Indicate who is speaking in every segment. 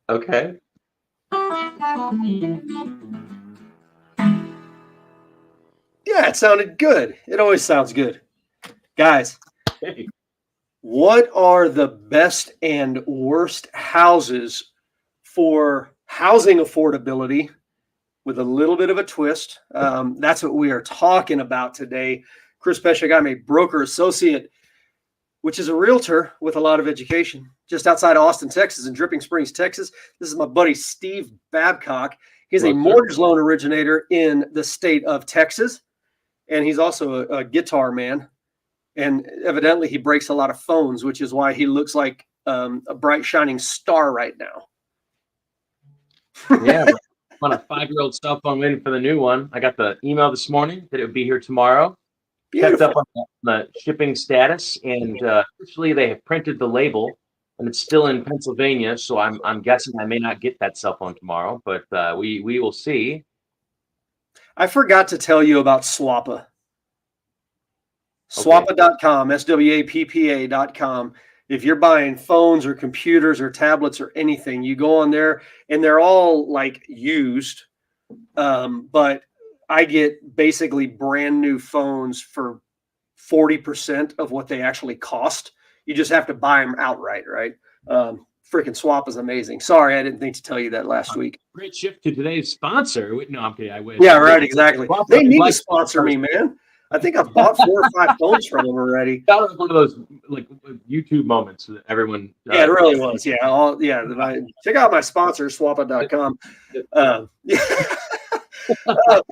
Speaker 1: Okay.
Speaker 2: Yeah, it sounded good. It always sounds good. Guys,
Speaker 1: Hey.
Speaker 2: what are the best and worst houses for housing affordability with a little bit of a twist? That's what we are talking about today. Chris Peshek, I'm a broker associate, which is a realtor with a lot of education, just outside Austin, Texas, and Dripping Springs, Texas. This is my buddy Steve Babcock. He's a
Speaker 1: Hello, sir.
Speaker 2: mortgage loan originator in the state of Texas, and he's also a guitar man. And evidently, he breaks a lot of phones, which is why he looks like a bright, shining star right now.
Speaker 1: Yeah, I'm on a 5-year-old cell phone waiting for the new one. I got the email this morning that it would be here tomorrow. Checked up
Speaker 2: Beautiful.
Speaker 1: on the shipping status, and officially they have printed the label, and it's still in Pennsylvania. So I'm guessing I may not get that cell phone tomorrow, but we will see.
Speaker 2: I forgot to tell you about Swappa.
Speaker 1: Okay.
Speaker 2: Swappa.com, SWAPPA.com. If you're buying phones or computers or tablets or anything, you go on there and they're all like used. But I get basically brand new phones for 40% of what they actually cost. You just have to buy them outright, right? Freaking Swap is amazing. Sorry, I didn't think to tell you that last week.
Speaker 1: Great shift to today's sponsor. No, I'm kidding. I wish.
Speaker 2: Yeah, right, exactly.
Speaker 1: Swappa
Speaker 2: They
Speaker 1: is
Speaker 2: need to
Speaker 1: like
Speaker 2: sponsor me, man. I think I've bought 4 or 5 phones from them already.
Speaker 1: that was one of those like YouTube moments that everyone.
Speaker 2: Yeah, it really was. Yeah, check out my sponsor, swappa.com. Yeah.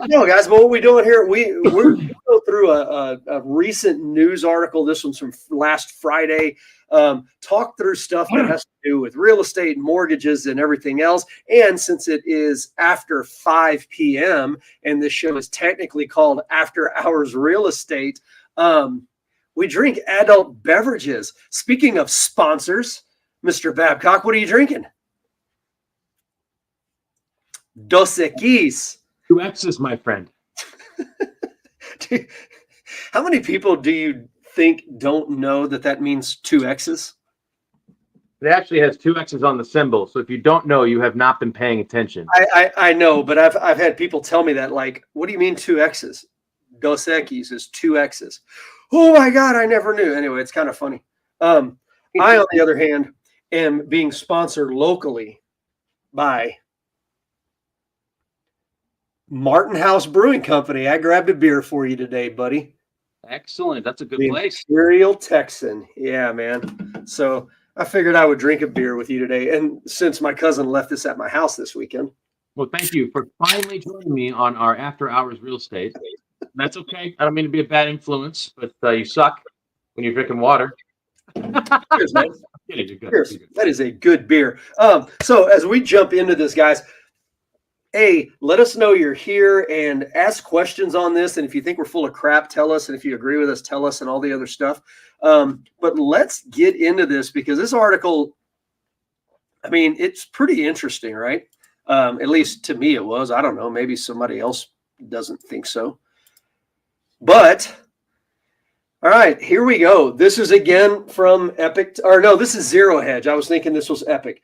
Speaker 2: No, guys, but what we doing here? We're going to go through a recent news article. This one's from last Friday. Talk through stuff that has to do with real estate, mortgages, and everything else. And since it is after 5 p.m. and this show is technically called After Hours Real Estate, we drink adult beverages. Speaking of sponsors, Mr. Babcock, what are you drinking? Dos Equis.
Speaker 1: 2X's, my friend.
Speaker 2: How many people do you think don't know that means 2 X's?
Speaker 1: It actually has 2X's on the symbol. So if you don't know, you have not been paying attention.
Speaker 2: I know, but I've had people tell me that, like, what do you mean 2 X's? Dos Equis is 2 X's. Oh my God, I never knew. Anyway, it's kind of funny. I, on the other hand, am being sponsored locally by Martin House Brewing Company. I grabbed a beer for you today, buddy.
Speaker 1: Excellent. That's a good
Speaker 2: The
Speaker 1: place.
Speaker 2: Imperial Texan. Yeah, man. So I figured I would drink a beer with you today. And since my cousin left this at my house this weekend.
Speaker 1: Well, thank you for finally joining me on our After Hours Real Estate. That's okay. I don't mean to be a bad influence, but you suck when you're drinking water.
Speaker 2: Cheers, man.
Speaker 1: You're good.
Speaker 2: Cheers. That is a good beer. So as we jump into this, guys, let us know you're here and ask questions on this. And if you think we're full of crap, tell us. And if you agree with us, tell us, and all the other stuff. But let's get into this, because this article, I mean, it's pretty interesting, right? At least to me it was. I don't know. Maybe somebody else doesn't think so. But, all right, here we go. This is again from Epic. Or no, this is Zero Hedge. I was thinking this was Epic.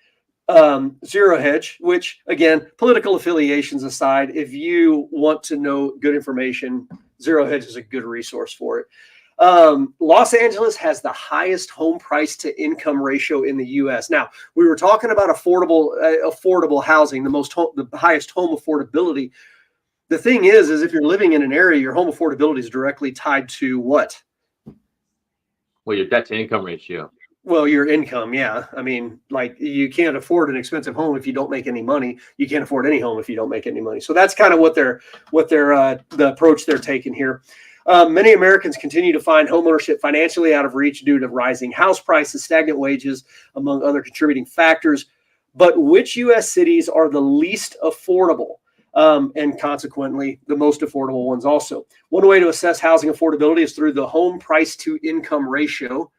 Speaker 2: Zero Hedge, which, again, political affiliations aside, if you want to know good information, Zero Hedge is a good resource for it. Los Angeles has the highest home price to income ratio in the U.S. Now, we were talking about affordable housing, the highest home affordability. The thing is if you're living in an area, your home affordability is directly tied to what?
Speaker 1: Well, your debt to income ratio.
Speaker 2: Well, your income, yeah. I mean, like, you can't afford an expensive home if you don't make any money. You can't afford any home if you don't make any money. So that's kind of what the approach they're taking here. Many Americans continue to find homeownership financially out of reach due to rising house prices, stagnant wages, among other contributing factors. But which U.S. cities are the least affordable? And consequently, the most affordable ones also. One way to assess housing affordability is through the home price to income ratio.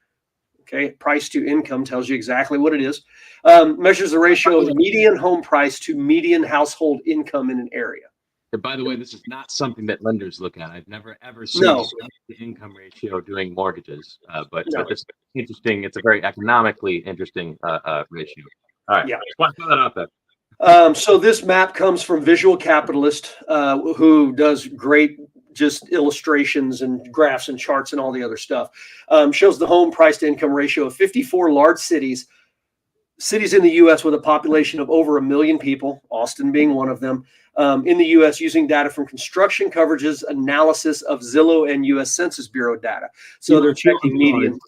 Speaker 2: Okay, price to income tells you exactly what it is. Measures the ratio of median home price to median household income in an area.
Speaker 1: And by the way, this is not something that lenders look at. I've never, ever seen the income ratio doing mortgages. But it's interesting. It's a very economically interesting ratio. All right.
Speaker 2: Yeah.
Speaker 1: Just want to throw that out there.
Speaker 2: So this map comes from Visual Capitalist, who does great just illustrations and graphs and charts and all the other stuff. Shows the home price to income ratio of 54 large cities in the U.S. with a population of over 1 million people, Austin being one of them, in the U.S. using data from construction coverages analysis of Zillow and U.S. Census Bureau data. So they're checking median.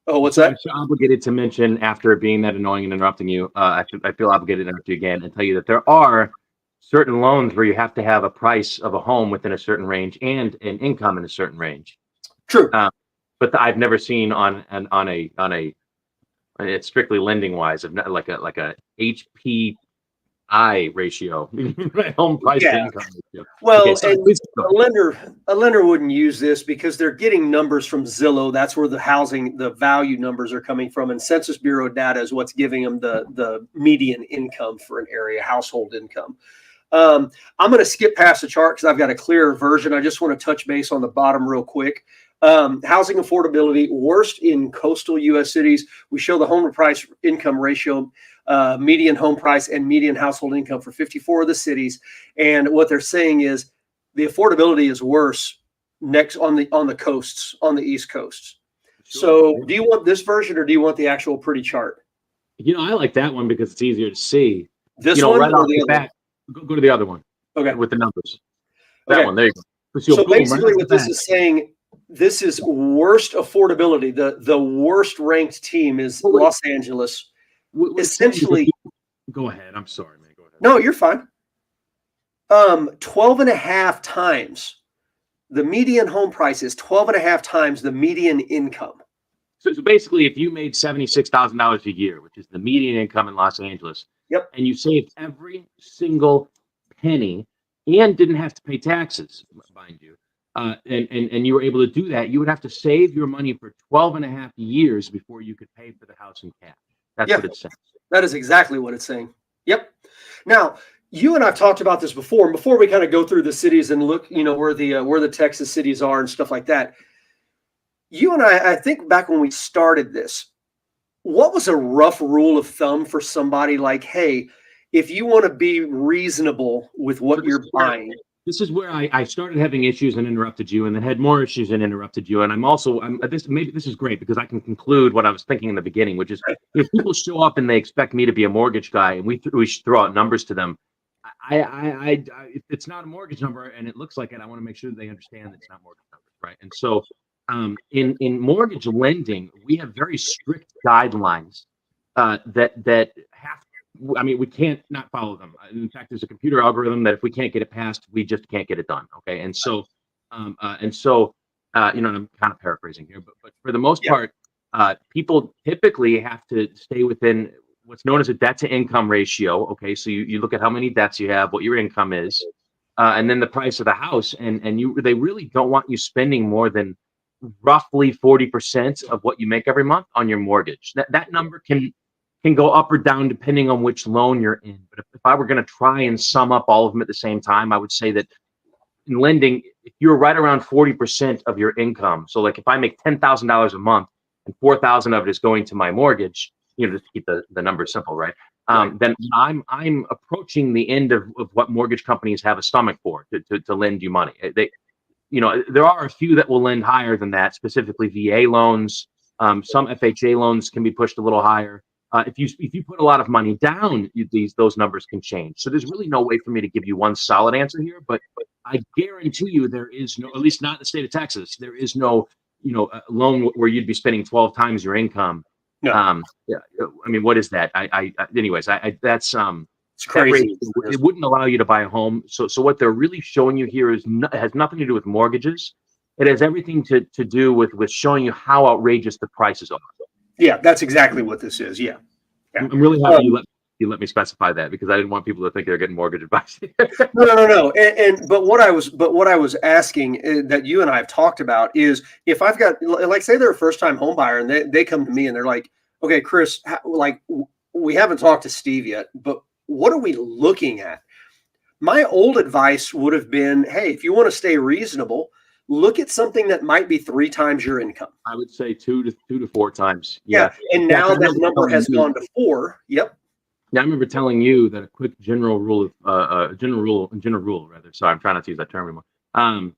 Speaker 2: Oh, what's that?
Speaker 1: I feel obligated to mention, after being that annoying and interrupting you, I feel obligated to interrupt you again and tell you that there are certain loans where you have to have a price of a home within a certain range and an income in a certain range.
Speaker 2: True.
Speaker 1: But I've never seen on a it's strictly lending wise of like a HPI ratio, home price to income ratio.
Speaker 2: Well,
Speaker 1: Okay,
Speaker 2: and a lender wouldn't use this because they're getting numbers from Zillow. That's where the value numbers are coming from, and Census Bureau data is what's giving them the median income for an area, household income. I'm going to skip past the chart because I've got a clearer version. I just want to touch base on the bottom real quick. Housing affordability, worst in coastal U.S. cities. We show the home price income ratio, median home price and median household income for 54 of the cities. And what they're saying is the affordability is worse next on the coasts, on the East Coast. Sure. So do you want this version or do you want the actual pretty chart?
Speaker 1: I like that one because it's easier to see.
Speaker 2: This one
Speaker 1: right
Speaker 2: or
Speaker 1: off the bat. Go to the other one.
Speaker 2: Okay.
Speaker 1: With the numbers. That one. There you go.
Speaker 2: So basically what this is saying, this is worst affordability. The worst ranked team is Los Angeles. Essentially.
Speaker 1: Go ahead. I'm sorry, man. Go ahead.
Speaker 2: No, you're fine. 12.5 times. The median home price is 12.5 times the median income.
Speaker 1: So basically, if you made $76,000 a year, which is the median income in Los Angeles,
Speaker 2: yep,
Speaker 1: and you saved every single penny and didn't have to pay taxes, mind you, and you were able to do that, you would have to save your money for 12.5 years before you could pay for the house in cash. That's what it's saying.
Speaker 2: That is exactly what it's saying. Yep. Now, you and I've talked about this before, and before we kind of go through the cities and look, where the Texas cities are and stuff like that. You and I think back when we started this, what was a rough rule of thumb for somebody like, hey, if you want to be reasonable with what you're buying?
Speaker 1: This is where I started having issues and interrupted you, and then had more issues and interrupted you. And maybe this is great because I can conclude what I was thinking in the beginning, which is if people show up and they expect me to be a mortgage guy, and we should throw out numbers to them. If it's not a mortgage number and it looks like it, I want to make sure that they understand that it's not mortgage numbers, right? And so, in mortgage lending, we have very strict guidelines that have. We can't not follow them. In fact, there's a computer algorithm that if we can't get it passed, we just can't get it done. Okay, and so, and I'm kind of paraphrasing here, but for the most part, people typically have to stay within what's known as a debt to income ratio. Okay, so you look at how many debts you have, what your income is, and then the price of the house, and they really don't want you spending more than roughly 40% of what you make every month on your mortgage. That number can go up or down depending on which loan you're in. But if I were going to try and sum up all of them at the same time, I would say that in lending, if you're right around 40% of your income, so like if I make $10,000 a month and 4,000 of it is going to my mortgage, just to keep the numbers simple, right? Then I'm approaching the end of what mortgage companies have a stomach for to lend you money. There are a few that will lend higher than that, specifically VA loans. Some FHA loans can be pushed a little higher. If you put a lot of money down, those numbers can change. So there's really no way for me to give you one solid answer here, but I guarantee you there is no, at least not in the state of Texas, there is no, loan where you'd be spending 12 times your income. No. What is that? That's
Speaker 2: it's crazy.
Speaker 1: It wouldn't allow you to buy a home. So what they're really showing you here has nothing to do with mortgages. It has everything to do with showing you how outrageous the prices are.
Speaker 2: Yeah, that's exactly what this is. Yeah.
Speaker 1: I'm really happy you let me specify that because I didn't want people to think they're getting mortgage advice.
Speaker 2: No. But what I was asking that you and I have talked about is if I've got, like, say they're a first time home buyer and they come to me and they're like, okay, Chris, we haven't talked to Steve yet, but what are we looking at? My old advice would have been, hey, if you want to stay reasonable, look at something that might be 3 times your income.
Speaker 1: I would say 2 to 4 times.
Speaker 2: Yeah. And now that number has gone to 4. Yep.
Speaker 1: Yeah, I remember telling you that a quick general rule of general rule rather. Sorry, I'm trying not to use that term anymore. Um,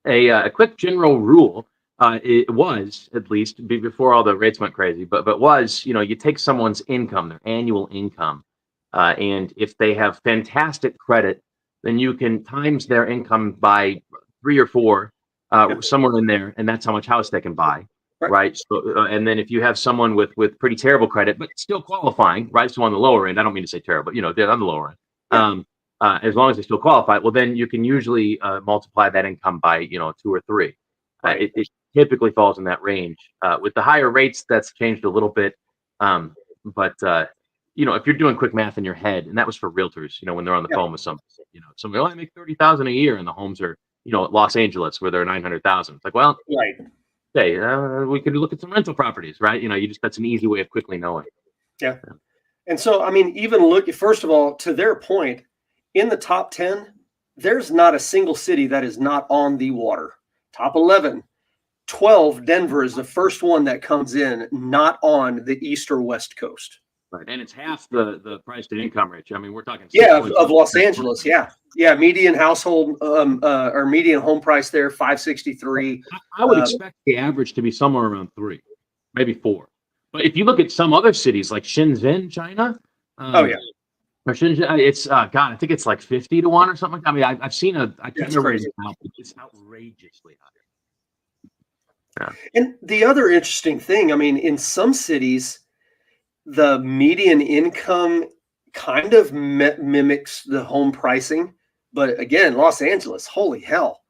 Speaker 1: a quick general rule, it was at least before all the rates went crazy, but was, you take someone's income, their annual income, and if they have fantastic credit, then you can times their income by three or four,
Speaker 2: Yeah.
Speaker 1: somewhere in there, and that's how much house they can buy.
Speaker 2: Right.
Speaker 1: Right. So, and then if you have someone with pretty terrible credit, but still qualifying, right? So on the lower end, I don't mean to say terrible, they're on the lower end.
Speaker 2: Yeah.
Speaker 1: As long as they still qualify, well, then you can usually multiply that income by, two or three.
Speaker 2: Right.
Speaker 1: It typically falls in that range. With the higher rates, that's changed a little bit. But if you're doing quick math in your head, and that was for realtors, when they're on the
Speaker 2: Yeah.
Speaker 1: phone with somebody, oh, I make 30,000 a year, and the homes are, Los Angeles where they're 900,000. It's like, well,
Speaker 2: Right.
Speaker 1: okay, we could look at some rental properties, right? That's an easy way of quickly knowing.
Speaker 2: Yeah. And so, I mean, even look, first of all, to their point, in the top 10, there's not a single city that is not on the water. Top 11, 12, Denver is the first one that comes in, not on the east or west coast.
Speaker 1: Right, and it's half the price to income ratio. I mean, we're talking
Speaker 2: Yeah,
Speaker 1: 6
Speaker 2: of Los Angeles. Yeah. Yeah. Median household or median home price there, 563.
Speaker 1: I would expect the average to be somewhere around 3, maybe 4. But if you look at some other cities like Shenzhen, China,
Speaker 2: Oh, yeah.
Speaker 1: or Shenzhen, it's God, I think it's like 50 to 1 or something like that. I mean, I've seen I can't
Speaker 2: That's
Speaker 1: remember
Speaker 2: crazy.
Speaker 1: the amount, but it's outrageously high. Yeah.
Speaker 2: And the other interesting thing, I mean, in some cities, the median income kind of mimics the home pricing. But again, Los Angeles, holy hell,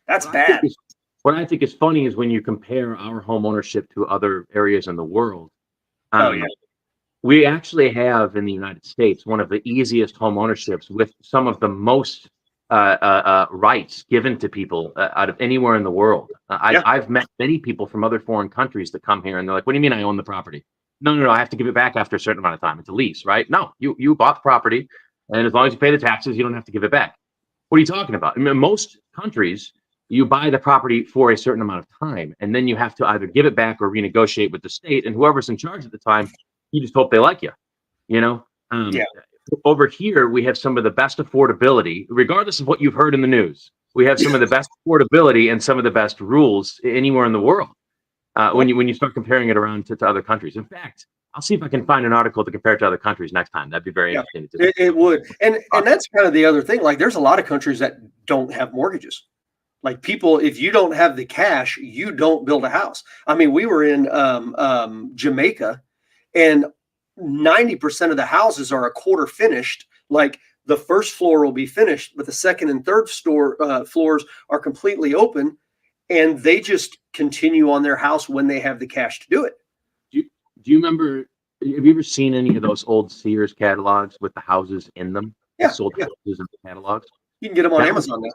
Speaker 2: that's
Speaker 1: What I think
Speaker 2: bad.
Speaker 1: is what I think is funny is when you compare our home ownership to other areas in the world.
Speaker 2: Oh, yeah.
Speaker 1: We actually have in the United States one of the easiest home ownerships with some of the most rights given to people out of anywhere in the world.
Speaker 2: Yeah.
Speaker 1: I've met many people from other foreign countries that come here and they're like, "What do you mean I own the property?" No, no, no. I have to give it back after a certain amount of time. It's a lease, right? No, you bought the property, and as long as you pay the taxes, you don't have to give it back. What are you talking about? In most countries, you buy the property for a certain amount of time, and then you have to either give it back or renegotiate with the state, and whoever's in charge at the time, you just hope they like you. You know,
Speaker 2: Yeah.
Speaker 1: over here we have some of the best affordability, regardless of what you've heard in the news. We have some of the best affordability and some of the best rules anywhere in the world. When you start comparing it around to other countries. In fact, I'll see if I can find an article to compare it to other countries next time. That'd be very
Speaker 2: Yeah.
Speaker 1: interesting to do.
Speaker 2: It would. And that's kind of the other thing. Like, there's a lot of countries that don't have mortgages. Like, people, if you don't have the cash, you don't build a house. I mean, we were in Jamaica, and 90% of the houses are a quarter finished. Like, the first floor will be finished, but the second and third floors are completely open, and they just continue on their house when they have the cash to do it.
Speaker 1: Do you remember? Have you ever seen any of those old Sears catalogs with the houses in them? The
Speaker 2: Yeah,
Speaker 1: sold
Speaker 2: yeah.
Speaker 1: houses in the catalogs.
Speaker 2: You can get them on
Speaker 1: That was
Speaker 2: Amazon now.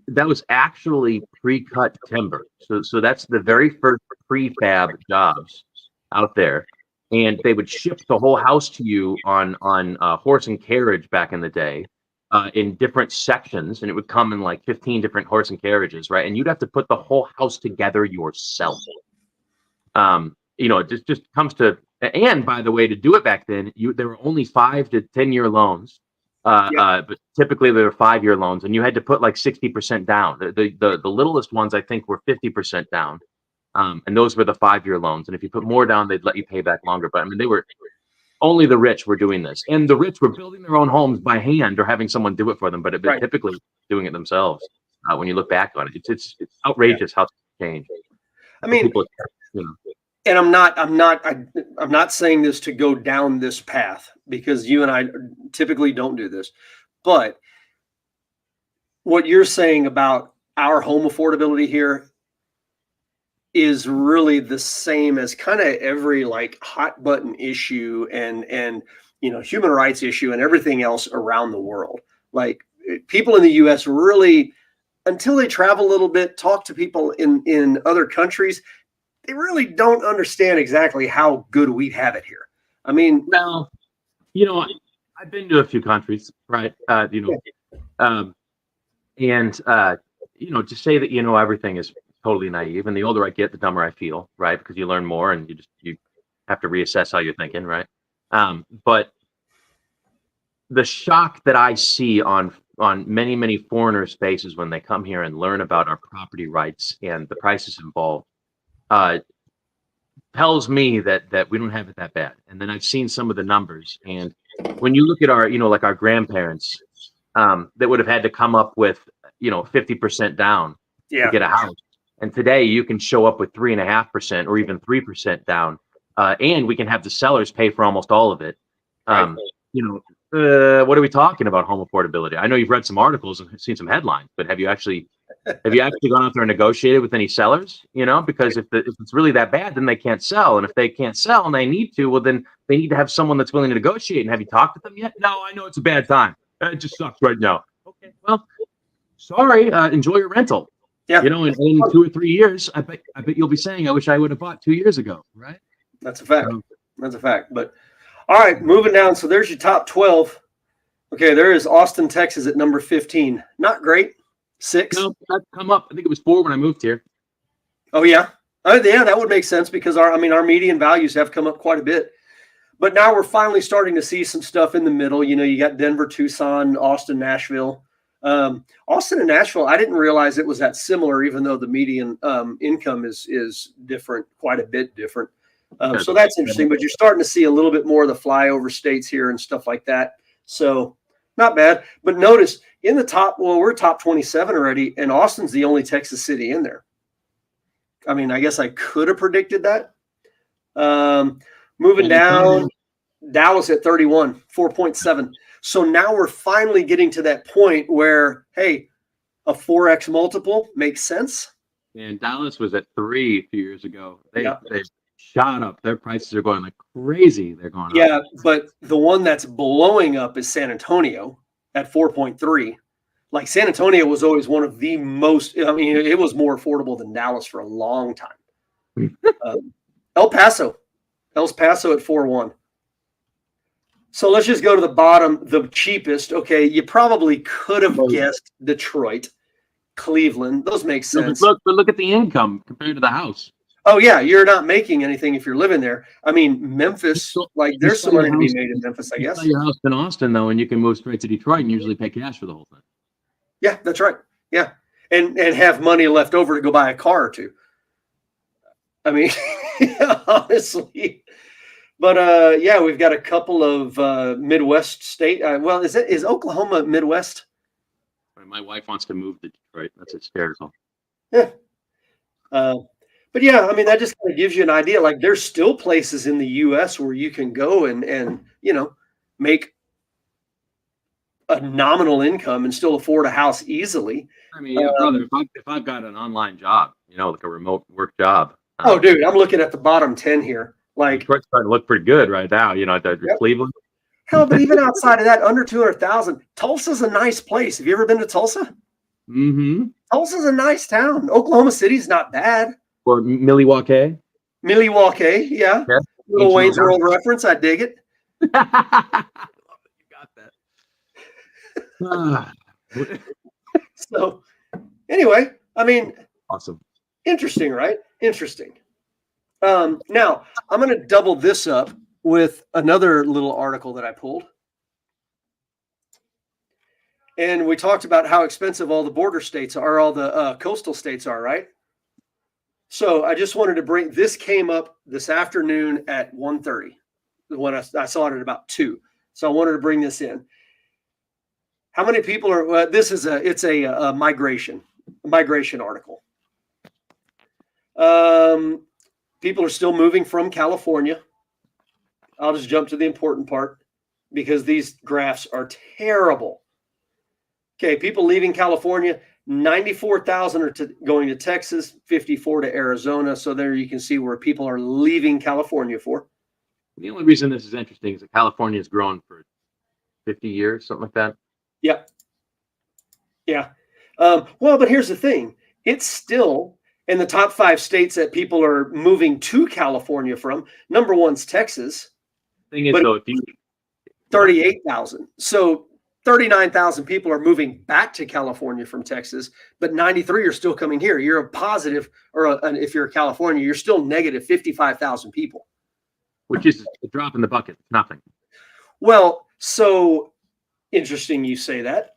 Speaker 1: that was actually pre-cut timber. So that's the very first prefab jobs out there, and they would ship the whole house to you on horse and carriage back in the day, in different sections, and it would come in like 15 different horse and carriages, right? And you'd have to put the whole house together yourself. It just comes to. And by the way, to do it back then, there were only 5 to 10 year loans.
Speaker 2: Yeah.
Speaker 1: But typically they were 5 year loans, and you had to put like 60% down. The littlest ones I think were 50% down, and those were the 5 year loans. And if you put more down, they'd let you pay back longer. But I mean, they were only the rich were doing this, and the rich were building their own homes by hand or having someone do it for them. But
Speaker 2: Right.
Speaker 1: typically doing it themselves. When you look back on it, it's outrageous how it's changed.
Speaker 2: I mean,
Speaker 1: People, you know,
Speaker 2: and I'm not saying this to go down this path, because you and I typically don't do this, but what you're saying about our home affordability here is really the same as kind of every like hot button issue and human rights issue and everything else around the world. Like, people in the US really, until they travel a little bit, talk to people in other countries, they really don't understand exactly how good we have it here. I mean,
Speaker 1: well, I've been to a few countries, right? Um, and to say that everything is totally naive, and the older I get, the dumber I feel, right? Because you learn more, and you have to reassess how you're thinking, right? But the shock that I see on many foreigners' faces when they come here and learn about our property rights and the prices involved, uh, tells me that we don't have it that bad. And then I've seen some of the numbers, and when you look at our, like our grandparents, that would have had to come up with, 50% down to
Speaker 2: Yeah.
Speaker 1: get a house, and today you can show up with 3.5% or even 3% down, and we can have the sellers pay for almost all of it.
Speaker 2: Right.
Speaker 1: What are we talking about home affordability? I know you've read some articles and seen some headlines, but have you actually gone out there and negotiated with any sellers? Because if it's really that bad, then they can't sell. And if they can't sell and they need to, well, then they need to have someone that's willing to negotiate. And have you talked to them yet? No, I know it's a bad time. It just sucks right now. Okay, well, sorry. Enjoy your rental.
Speaker 2: Yeah.
Speaker 1: In 2 or 3 years, I bet you'll be saying, "I wish I would have bought 2 years ago." Right?
Speaker 2: That's a fact. That's a fact. But all right, moving down. So there's your top 12. Okay, there is Austin, Texas at number 15. Not great. 6.
Speaker 1: No, I've come up. I think it was 4 when I moved here.
Speaker 2: Oh yeah. Yeah, that would make sense because our median values have come up quite a bit. But now we're finally starting to see some stuff in the middle. You got Denver, Tucson, Austin, Nashville. Austin and Nashville, I didn't realize it was that similar, even though the median income is different, quite a bit different. So that's interesting. But you're starting to see a little bit more of the flyover states here and stuff like that. So not bad. But notice in the top, we're top 27 already, and Austin's the only Texas city in there. I mean, I guess I could have predicted that. Moving down, Dallas at 31, 4.7. So now we're finally getting to that point where, hey, a 4x multiple makes sense.
Speaker 1: And Dallas was at 3 a few years ago. They shot up. Their prices are going like crazy. They're going up.
Speaker 2: Yeah, but the one that's blowing up is San Antonio at 4.3. Like San Antonio was always one of the most, it was more affordable than Dallas for a long time. El Paso at 4.1. So let's just go to the bottom, the cheapest. Okay, you probably could have guessed Detroit, Cleveland. Those make sense.
Speaker 1: But look at the income compared to the house.
Speaker 2: Oh yeah, you're not making anything if you're living there. I mean, Memphis, there's some money to be made in Memphis, I guess.
Speaker 1: You sell your house in Austin though, and you can move straight to Detroit and usually pay cash for the whole thing.
Speaker 2: Yeah, that's right. Yeah, and have money left over to go buy a car or two. I mean, honestly. But yeah, we've got a couple of Midwest state. Well, is Oklahoma Midwest?
Speaker 1: My wife wants to move to Detroit. That's hysterical.
Speaker 2: Yeah. But yeah, I mean, that just kind of gives you an idea. Like, there's still places in the U.S. where you can go and make a nominal income and still afford a house easily.
Speaker 1: I mean, brother, if I've got an online job, like a remote work job.
Speaker 2: Oh, dude, I'm looking at the bottom 10 here. Like,
Speaker 1: Detroit's starting to look pretty good right now. Cleveland.
Speaker 2: Hell, but even outside of that, under 200,000, Tulsa's a nice place. Have you ever been to Tulsa?
Speaker 1: Mm-hmm.
Speaker 2: Tulsa's a nice town. Oklahoma City's not bad.
Speaker 1: Or Milwaukee.
Speaker 2: Milwaukee, yeah. Little Wayne's World reference. I dig it.
Speaker 1: You got that.
Speaker 2: So, anyway, I mean,
Speaker 1: awesome.
Speaker 2: Interesting, right? Interesting. Now, I'm going to double this up with another little article that I pulled. And we talked about how expensive all the border states are, all the coastal states are, right? So I just wanted to bring, this came up this afternoon at 1:30 when I saw it at about 2. So I wanted to bring this in. How many people are, it's a migration article. People are still moving from California. I'll just jump to the important part because these graphs are terrible. Okay, people leaving California, 94,000 are going to Texas, 54 to Arizona. So there you can see where people are leaving California for.
Speaker 1: The only reason this is interesting is that California has grown for 50 years, something like that.
Speaker 2: Yep. Yeah. Well, but here's the thing. It's still in the top 5 states that people are moving to California from. Number 1's Texas.
Speaker 1: Thing is, though, if you
Speaker 2: 38,000. So 39,000 people are moving back to California from Texas, but 93 are still coming here. You're a positive, if you're California, you're still negative 55,000 people.
Speaker 1: Which is a drop in the bucket. Nothing.
Speaker 2: Well, so Interesting you say that,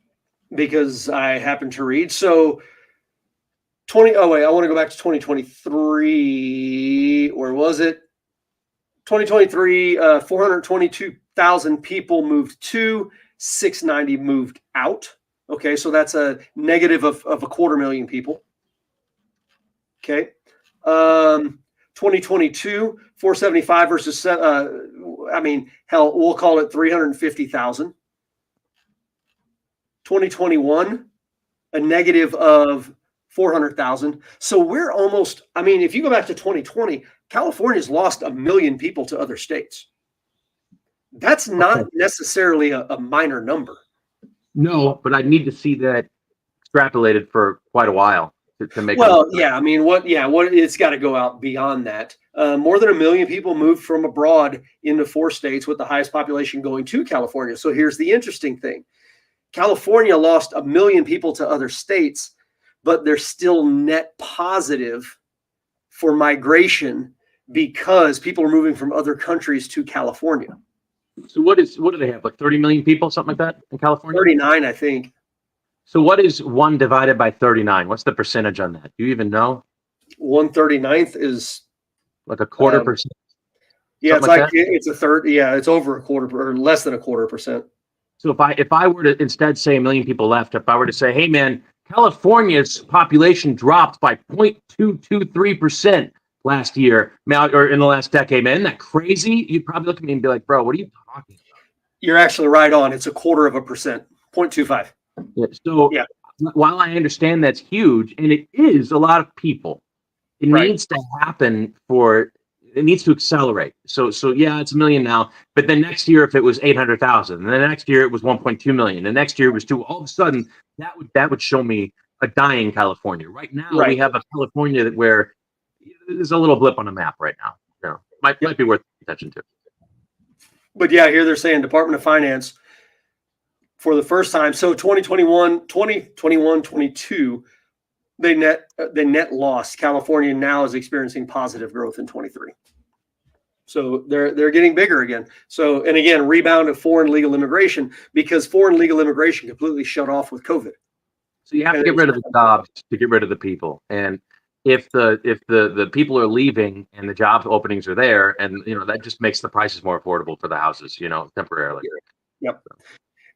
Speaker 2: because I happen to read. So 20, oh wait, I want to go back to 2023. Where was it? 2023, 422,000 people moved to, 690 moved out. Okay, so that's a negative of a 250,000 people. Okay. 2022, 475 versus, hell, we'll call it 350,000. 2021, a negative of 400,000. So we're almost, if you go back to 2020, California's lost 1 million people to other states. That's not necessarily a minor number.
Speaker 1: No, but I need to see that extrapolated for quite a while to make.
Speaker 2: Well, yeah, it's got to go out beyond that. More than 1 million people moved from abroad into 4 states, with the highest population going to California. So here's the interesting thing. California lost 1 million people to other states, but they're still net positive for migration because people are moving from other countries to California.
Speaker 1: So what do they have? Like 30 million people, something like that in California?
Speaker 2: 39, I think.
Speaker 1: So what is 1 divided by 39? What's the percentage on that? Do you even know?
Speaker 2: 1/39th is
Speaker 1: like a quarter percent.
Speaker 2: Yeah, it's like it's a third. Yeah, it's over a quarter or less than a 0.25%.
Speaker 1: So if I were to instead say 1 million people left, if I were to say, hey man, California's population dropped by 0.223% last year, or in the last decade, man, isn't that crazy? You'd probably look at me and be like, bro, what are you talking about?
Speaker 2: You're actually right on. It's a 0.25%, 0.25.
Speaker 1: Yeah, so yeah. While I understand that's huge, and it is a lot of people, it needs to happen it needs to accelerate. So yeah, it's 1 million now, but then next year, if it was 800,000, and then next year it was 1.2 million, and next year it was 2, all of a sudden that would show me a dying California. Right now, we have a California where there's a little blip on the map right now. Might be worth attention to.
Speaker 2: But yeah, here they're saying Department of Finance for the first time. So 2021, 22. They net lost. California now is experiencing positive growth in 23. So they're getting bigger again. So, and again, rebound of foreign legal immigration, because foreign legal immigration completely shut off with COVID.
Speaker 1: So you have to get rid of the jobs to get rid of the people. And if the people are leaving and the job openings are there, and that just makes the prices more affordable for the houses, temporarily.
Speaker 2: Yep.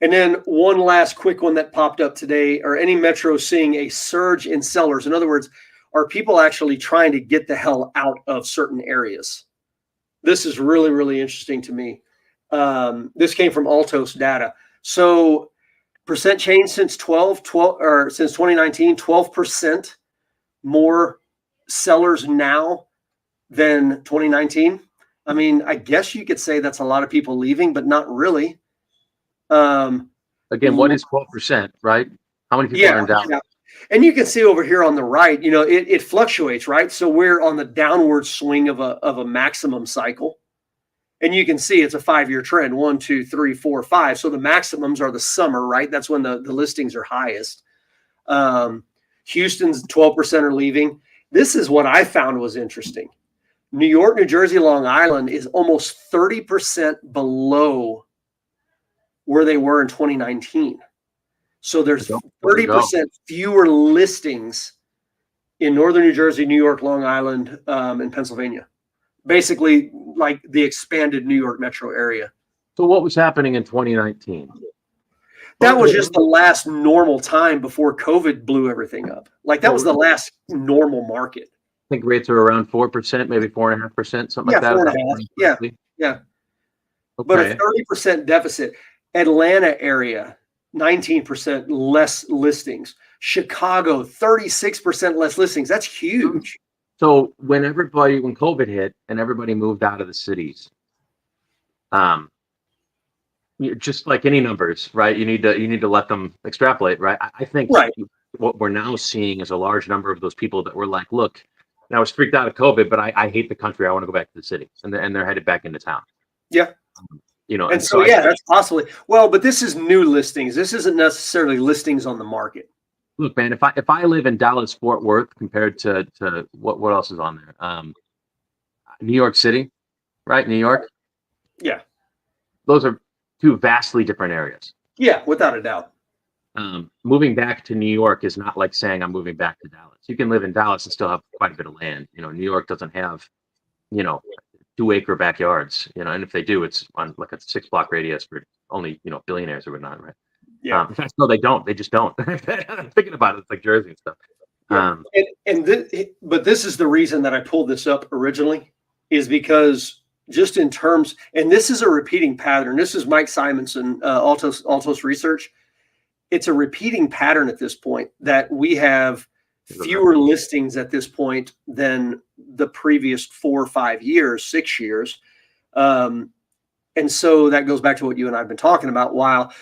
Speaker 2: And then one last quick one that popped up today: are any metros seeing a surge in sellers? In other words, are people actually trying to get the hell out of certain areas? This is really, really interesting to me. This came from Altos data. So percent change since 2019, 12% more sellers now than 2019. I guess you could say that's a lot of people leaving, but not really.
Speaker 1: Again, what is 12%, right? How many people are in down?
Speaker 2: Yeah. And you can see over here on the right, it fluctuates, right? So we're on the downward swing of a maximum cycle. And you can see it's a 5-year trend, 1, 2, 3, 4, 5. So the maximums are the summer, right? That's when the listings are highest. Houston's 12% are leaving. This is what I found was interesting. New York, New Jersey, Long Island is almost 30% below where they were in 2019. So there's 30% fewer listings in Northern New Jersey, New York, Long Island, and Pennsylvania. Basically, like the expanded New York metro area.
Speaker 1: So what was happening in 2019?
Speaker 2: That was just the last normal time before COVID blew everything up. Like that was the last normal market.
Speaker 1: I think rates are around 4%, maybe 4.5%, something like that.
Speaker 2: 4.5. Yeah. Okay. But a 30% deficit. Atlanta area, 19% less listings. Chicago, 36% less listings. That's huge.
Speaker 1: So when COVID hit and everybody moved out of the cities, just like any numbers, right? You need to let them extrapolate, right? I think what we're now seeing is a large number of those people that were like, look, I was freaked out of COVID, but I hate the country. I want to go back to the city, and they're headed back into town.
Speaker 2: Yeah. And so that's possibly, but this is new listings. This isn't necessarily listings on the market.
Speaker 1: Look, man, if I live in Dallas, Fort Worth, compared to what else is on there? New York City, right? New York.
Speaker 2: Yeah.
Speaker 1: Those are 2 vastly different areas.
Speaker 2: Yeah, without a doubt.
Speaker 1: Moving back to New York is not like saying I'm moving back to Dallas. You can live in Dallas and still have quite a bit of land. New York doesn't have, you know, 2-acre backyards, and if they do, it's on like a 6 block radius for only, billionaires or whatnot, right?
Speaker 2: Yeah.
Speaker 1: In fact, no, they don't. They just don't. I'm thinking about it. It's like Jersey and stuff.
Speaker 2: Yeah. But this is the reason that I pulled this up originally, is because just in terms, and this is a repeating pattern. This is Mike Simonson, Altos Research. It's a repeating pattern at this point that we have fewer listings at this point than the previous 4 or 5 years, 6 years. And so that goes back to what you and I have been talking about. While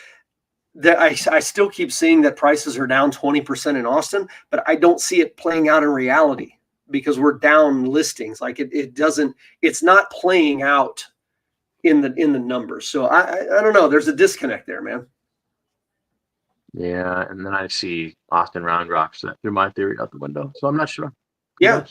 Speaker 2: that I still keep seeing that prices are down 20% in Austin, but I don't see it playing out in reality because we're down listings. Like it's not playing out in the numbers. So I don't know. There's a disconnect there, man.
Speaker 1: Yeah, and then I see Austin Round Rock, so that threw my theory out the window. So I'm not sure.
Speaker 2: Yeah.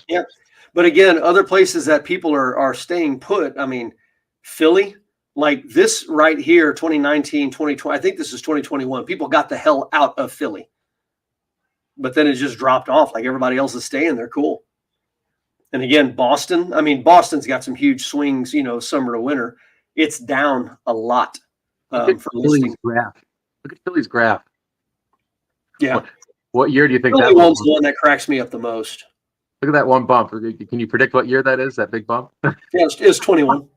Speaker 2: But again, other places that people are staying put. I mean, Philly, like this right here, 2019, 2020. I think this is 2021. People got the hell out of Philly, but then it just dropped off. Like everybody else is staying there. Cool. And again, Boston. I mean, Boston's got some huge swings. Summer to winter. It's down a lot for listing.
Speaker 1: Look at Philly's graph.
Speaker 2: Yeah.
Speaker 1: What year do you think
Speaker 2: that one's the one that cracks me up the most?
Speaker 1: Look at that one bump. Can you predict what year that is? That big bump?
Speaker 2: Yeah, it's 21.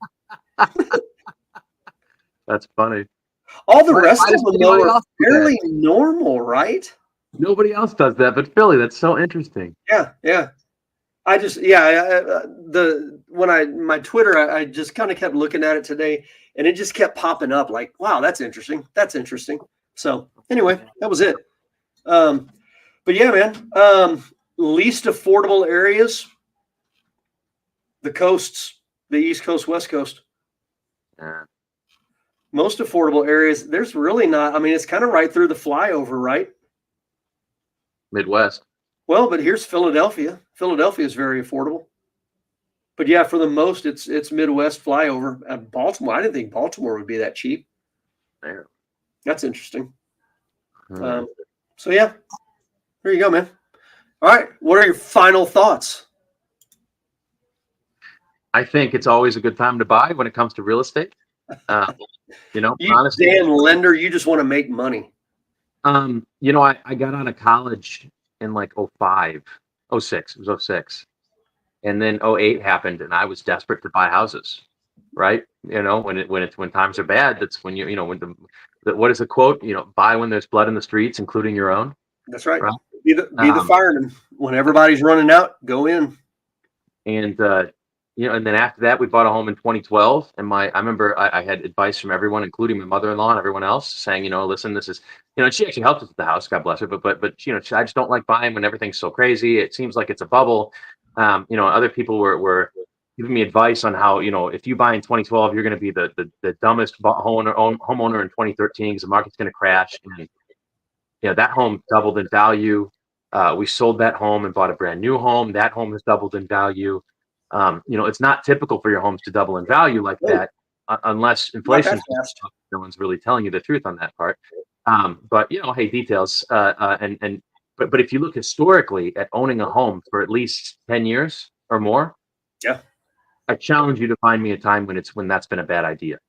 Speaker 1: That's funny.
Speaker 2: All the rest of them are fairly normal, right?
Speaker 1: Nobody else does that, but Philly. That's so interesting.
Speaker 2: Yeah. My Twitter, I just kind of kept looking at it today, and it just kept popping up. Like, wow, that's interesting. That's interesting. So anyway, that was it. But yeah, man. Least affordable areas, the coasts, the East Coast, West Coast.
Speaker 1: Yeah.
Speaker 2: Most affordable areas, there's really not. I mean, it's kind of right through the flyover, right?
Speaker 1: Midwest.
Speaker 2: Well, but here's Philadelphia. Philadelphia is very affordable. But yeah, for the most, it's Midwest flyover. Baltimore, I didn't think Baltimore would be that cheap.
Speaker 1: There.
Speaker 2: That's interesting. So yeah, there you go, man. All right, what are your final thoughts?
Speaker 1: I think it's always a good time to buy when it comes to real estate.
Speaker 2: You
Speaker 1: honestly,
Speaker 2: damn lender, you just want to make money.
Speaker 1: I got out of college in like 05, 06. It was 06. And then 08 happened and I was desperate to buy houses. Right? When times are bad, that's when what is the quote? Buy when there's blood in the streets, including your own.
Speaker 2: That's right. Be the fireman. When everybody's running out, go in.
Speaker 1: And and then after that, we bought a home in 2012. And I remember I had advice from everyone, including my mother-in-law and everyone else, saying, listen, this is, she actually helped us with the house, God bless her. But I just don't like buying when everything's so crazy. It seems like it's a bubble. Other people were giving me advice on how, if you buy in 2012, you're going to be the dumbest homeowner in 2013 because the market's going to crash. And that home doubled in value. We sold that home and bought a brand new home. That home has doubled in value. It's not typical for your homes to double in value like that, unless inflation. No one's really telling you the truth on that part. But hey, details. But if you look historically at owning a home for at least 10 years or more,
Speaker 2: yeah, I
Speaker 1: challenge you to find me a time when that's been a bad idea.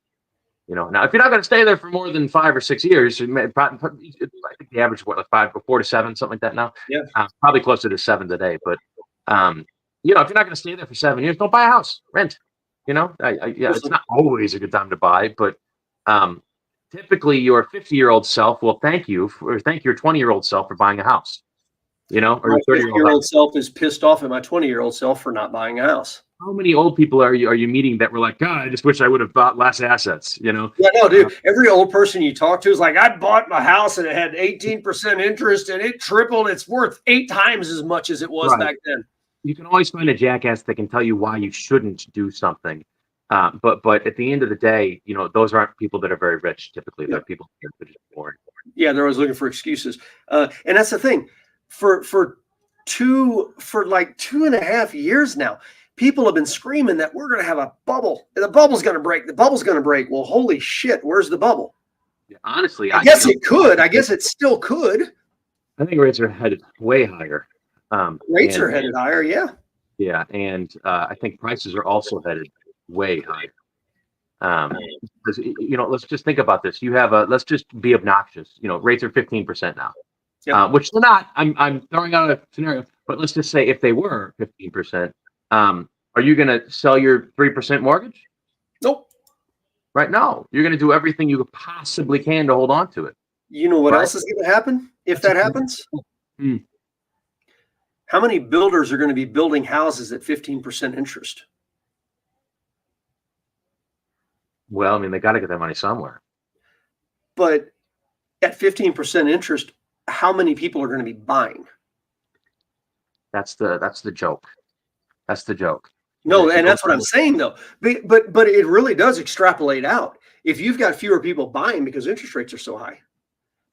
Speaker 1: Now if you're not going to stay there for more than 5 or 6 years, I think the average like 4 to 7, something like that now.
Speaker 2: Yeah,
Speaker 1: probably closer to 7 today. But if you're not going to stay there for 7 years, don't buy a house. Rent. It's not always a good time to buy, but typically your 50-year-old self will thank your 20-year-old self for buying a house. Or
Speaker 2: my 50-year-old self is pissed off at my 20-year-old self for not buying a house.
Speaker 1: How many old people are you meeting that were like, God, I just wish I would have bought less assets,
Speaker 2: Yeah, no, dude. Every old person you talk to is like, I bought my house and it had 18% interest and it tripled. It's worth 8 times as much as it was back then.
Speaker 1: You can always find a jackass that can tell you why you shouldn't do something. But at the end of the day, those aren't people that are very rich. Typically, they're people that are just bored.
Speaker 2: Yeah, they're always looking for excuses. And that's the thing. For like 2.5 years now, people have been screaming that we're going to have a bubble. And the bubble's going to break. The bubble's going to break. Well, holy shit, where's the bubble?
Speaker 1: Yeah, honestly,
Speaker 2: I guess it could. I guess it still could.
Speaker 1: I think rates are headed way higher.
Speaker 2: Rates are headed higher. Yeah.
Speaker 1: Yeah, and I think prices are also headed way higher. Because let's just think about this. You have let's just be obnoxious. Rates are 15% now,
Speaker 2: Yep.
Speaker 1: which they're not. I'm throwing out a scenario, but let's just say if they were 15%, are you going to sell your 3% mortgage?
Speaker 2: Nope.
Speaker 1: Right? No, you're going to do everything you possibly can to hold on to it.
Speaker 2: You know what else is going to happen if that happens? How many builders are going to be building houses at 15% interest?
Speaker 1: Well, I mean, they got to get that money somewhere.
Speaker 2: But at 15% interest, how many people are going to be buying?
Speaker 1: That's the joke. That's the joke.
Speaker 2: No, and that's what I'm saying, though. But it really does extrapolate out. If you've got fewer people buying because interest rates are so high,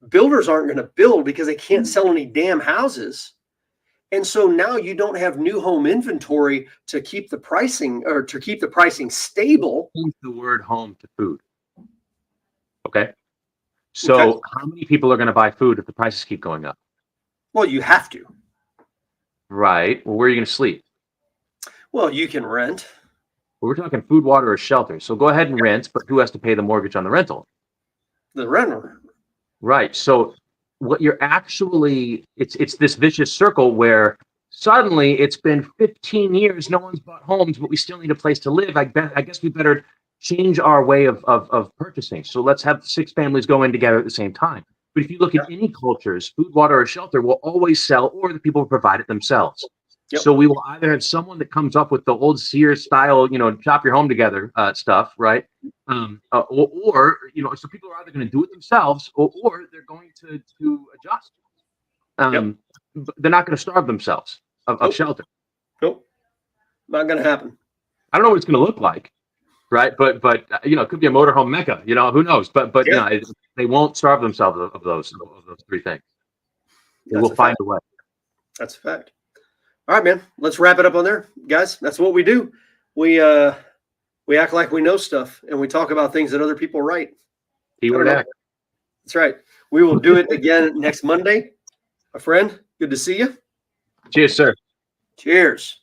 Speaker 2: builders aren't going to build because they can't sell any damn houses. And so now you don't have new home inventory to keep the pricing stable.
Speaker 1: Change the word home to food. Okay. So how many people are going to buy food if the prices keep going up?
Speaker 2: Well, you have to.
Speaker 1: Right. Well, where are you going to sleep?
Speaker 2: Well, you can rent.
Speaker 1: Well, we're talking food, water, or shelter. So go ahead and rent, but who has to pay the mortgage on the rental?
Speaker 2: The renter.
Speaker 1: Right. So what you're actually, it's this vicious circle where suddenly it's been 15 years, no one's bought homes, but we still need a place to live. I guess we better change our way of purchasing. So let's have 6 families go in together at the same time. But if you look at any cultures, food, water, or shelter will always sell, or the people provide it themselves. Yep. So we will either have someone that comes up with the old Sears style, chop your home together stuff, right? Or so people are either going to do it themselves, or they're going to adjust. But they're not going to starve themselves of shelter.
Speaker 2: Nope, not going to happen.
Speaker 1: I don't know what it's going to look like, right? But it could be a motorhome mecca. Who knows? But they won't starve themselves of those 3 things. They will find a way.
Speaker 2: That's a fact. All right, man. Let's wrap it up on there, guys. That's what we do. We act like we know stuff, and we talk about things that other people write.
Speaker 1: Keyword act.
Speaker 2: That's right. We will do it again next Monday. My friend, good to see you.
Speaker 1: Cheers, sir.
Speaker 2: Cheers.